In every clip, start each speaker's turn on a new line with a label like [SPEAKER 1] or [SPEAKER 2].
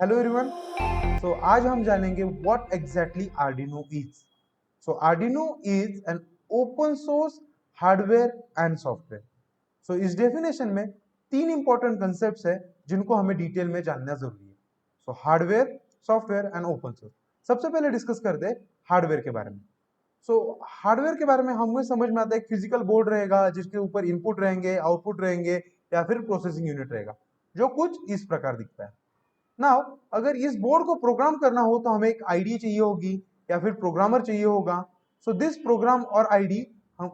[SPEAKER 1] Hello everyone. सो आज हम जानेंगे what exactly Arduino is. So Arduino is an open source hardware and software. So इस definition में तीन इंपॉर्टेंट कंसेप्ट्स है जिनको हमें डिटेल में जानना जरूरी है। So hardware, software and open source. सबसे पहले डिस्कस करते हैं हार्डवेयर के बारे में। सो हार्डवेयर के बारे में हमें समझ में आता है फिजिकल बोर्ड रहेगा जिसके ऊपर इनपुट रहेंगे, आउटपुट रहेंगे या फिर प्रोसेसिंग यूनिट रहेगा जो कुछ इस प्रकार दिखता है। नाउ अगर इस बोर्ड को प्रोग्राम करना हो तो हमें एक आईडी चाहिए होगी या फिर प्रोग्रामर चाहिए होगा। सो दिस प्रोग्राम और आईडी हम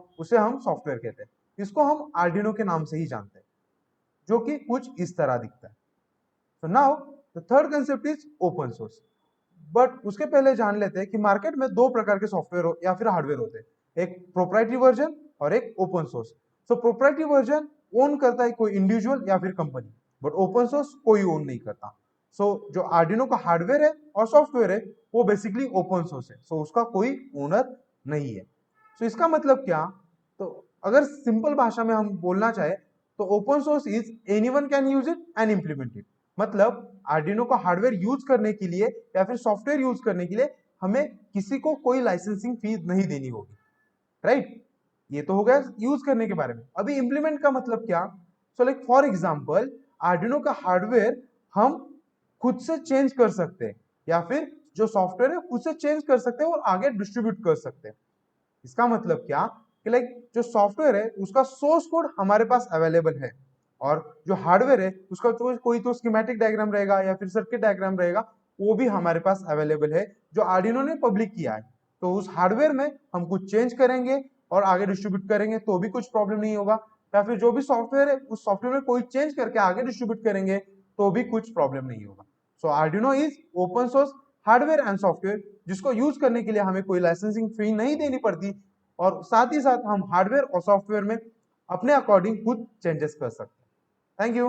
[SPEAKER 1] सॉफ्टवेयर कहते हैं। इसको हम आर्डिनो के नाम से ही जानते हैं, जो कि कुछ इस तरह दिखता है। So now the third concept is open source. But उसके पहले जान लेते हैं कि मार्केट में दो प्रकार के सॉफ्टवेयर या फिर हार्डवेयर होते हैं, एक प्रोप्राइटरी वर्जन और एक ओपन सोर्स। सो प्रोप्राइटरी वर्जन ओन करता है कोई इंडिविजुअल या फिर कंपनी, बट ओपन सोर्स कोई ओन नहीं करता। जो आर्डिनो का हार्डवेयर है और सॉफ्टवेयर है वो बेसिकली ओपन सोर्स है। उसका कोई ओनर नहीं है। इसका मतलब क्या? तो अगर सिंपल भाषा में हम बोलना चाहे तो open source is anyone can use it and implement it. मतलब आर्डिनो का हार्डवेयर यूज करने के लिए या फिर सॉफ्टवेयर यूज करने के लिए हमें किसी को कोई लाइसेंसिंग फीस नहीं देनी होगी, राइट? ये तो हो गया यूज करने के बारे में। अभी इंप्लीमेंट का मतलब क्या? लाइक फॉर एग्जांपल आर्डिनो का हार्डवेयर हम खुद से चेंज कर सकते हैं या फिर जो सॉफ्टवेयर है खुद से चेंज कर सकते हैं और आगे डिस्ट्रीब्यूट कर सकते हैं। इसका मतलब क्या कि लाइक जो सॉफ्टवेयर है उसका सोर्स कोड हमारे पास अवेलेबल है और जो हार्डवेयर है उसका तो कोई तो स्कीमेटिक डायग्राम रहेगा या फिर सर्किट डायग्राम रहेगा, वो भी हमारे पास अवेलेबल है जो आर्डिनो ने पब्लिक किया है। तो उस हार्डवेयर में हम कुछ चेंज करेंगे और आगे डिस्ट्रीब्यूट करेंगे तो भी कुछ प्रॉब्लम नहीं होगा, या फिर जो भी सॉफ्टवेयर है उस सॉफ्टवेयर में कोई चेंज करके आगे डिस्ट्रीब्यूट करेंगे तो भी कुछ प्रॉब्लम नहीं होगा। So Arduino is open source hardware and software जिसको यूज करने के लिए हमें कोई लाइसेंसिंग फी नहीं देनी पड़ती और साथ ही साथ हम हार्डवेयर और सॉफ्टवेयर में अपने अकॉर्डिंग खुद चेंजेस कर सकते हैं। Thank you.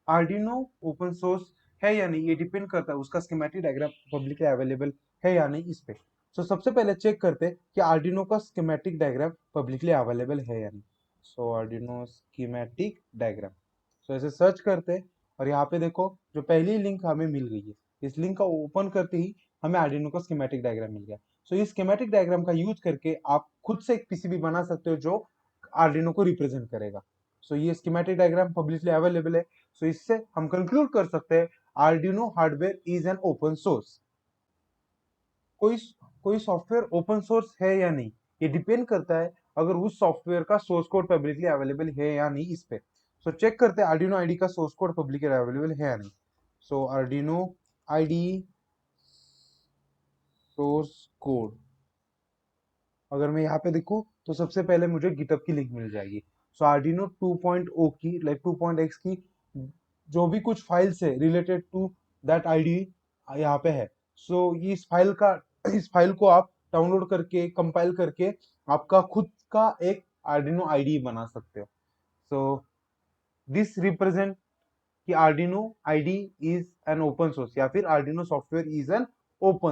[SPEAKER 1] Arduino open source है या नहीं ये डिपेंड करता है उसका स्कीमेटिक डायग्राम पब्लिकली अवेलेबल है या नहीं इस पे। सबसे पहले चेक करते हैं कि आर्डिनो का स्कीमेटिक डायग्राम पब्लिकली अवेलेबल है या नहीं। Arduino schematic diagram. ऐसे सर्च करते हैं और यहाँ पे देखो जो पहली लिंक हमें मिल गई है, इस लिंक का ओपन करते ही हमें आर्डिनो का स्कीमेटिक डायग्राम मिल गया। इस स्कीमेटिक डायग्राम का यूज करके आप खुद से एक पीसीबी बना सकते हो जो आर्डिनो को रिप्रेजेंट करेगा। ये स्कीमेटिक डायग्राम पब्लिकली अवेलेबल है। इससे हम कंक्लूड कर सकते हैं Arduino hardware is an open source. कोई कोई सॉफ्टवेयर ओपन सोर्स है या नहीं ये डिपेंड करता है अगर उस सॉफ्टवेयर का सोर्स कोड पब्लिकली अवेलेबल है या नहीं इस पे। चेक करते हैं आर्डिनो आईडी का सोर्स कोड पब्लिकली अवेलेबल है या नहीं। आर्डिनो आईडी सोर्स कोड अगर मैं यहाँ पे देखूँ तो सबसे पहले मुझे गिटअप की लिंक मिल जाएगी। आर्डिनो 2.0 की लाइक 2.x की जो भी कुछ फाइल्स है रिलेटेड टू दैट आईडी यहाँ पे है। ये इस फाइल को आप डाउनलोड करके कंपाइल करके आपका खुद का एक आर्डिनो आईडी बना सकते हो। दिस रिप्रेजेंट कि Arduino ID is an open source या फिर Arduino software is an open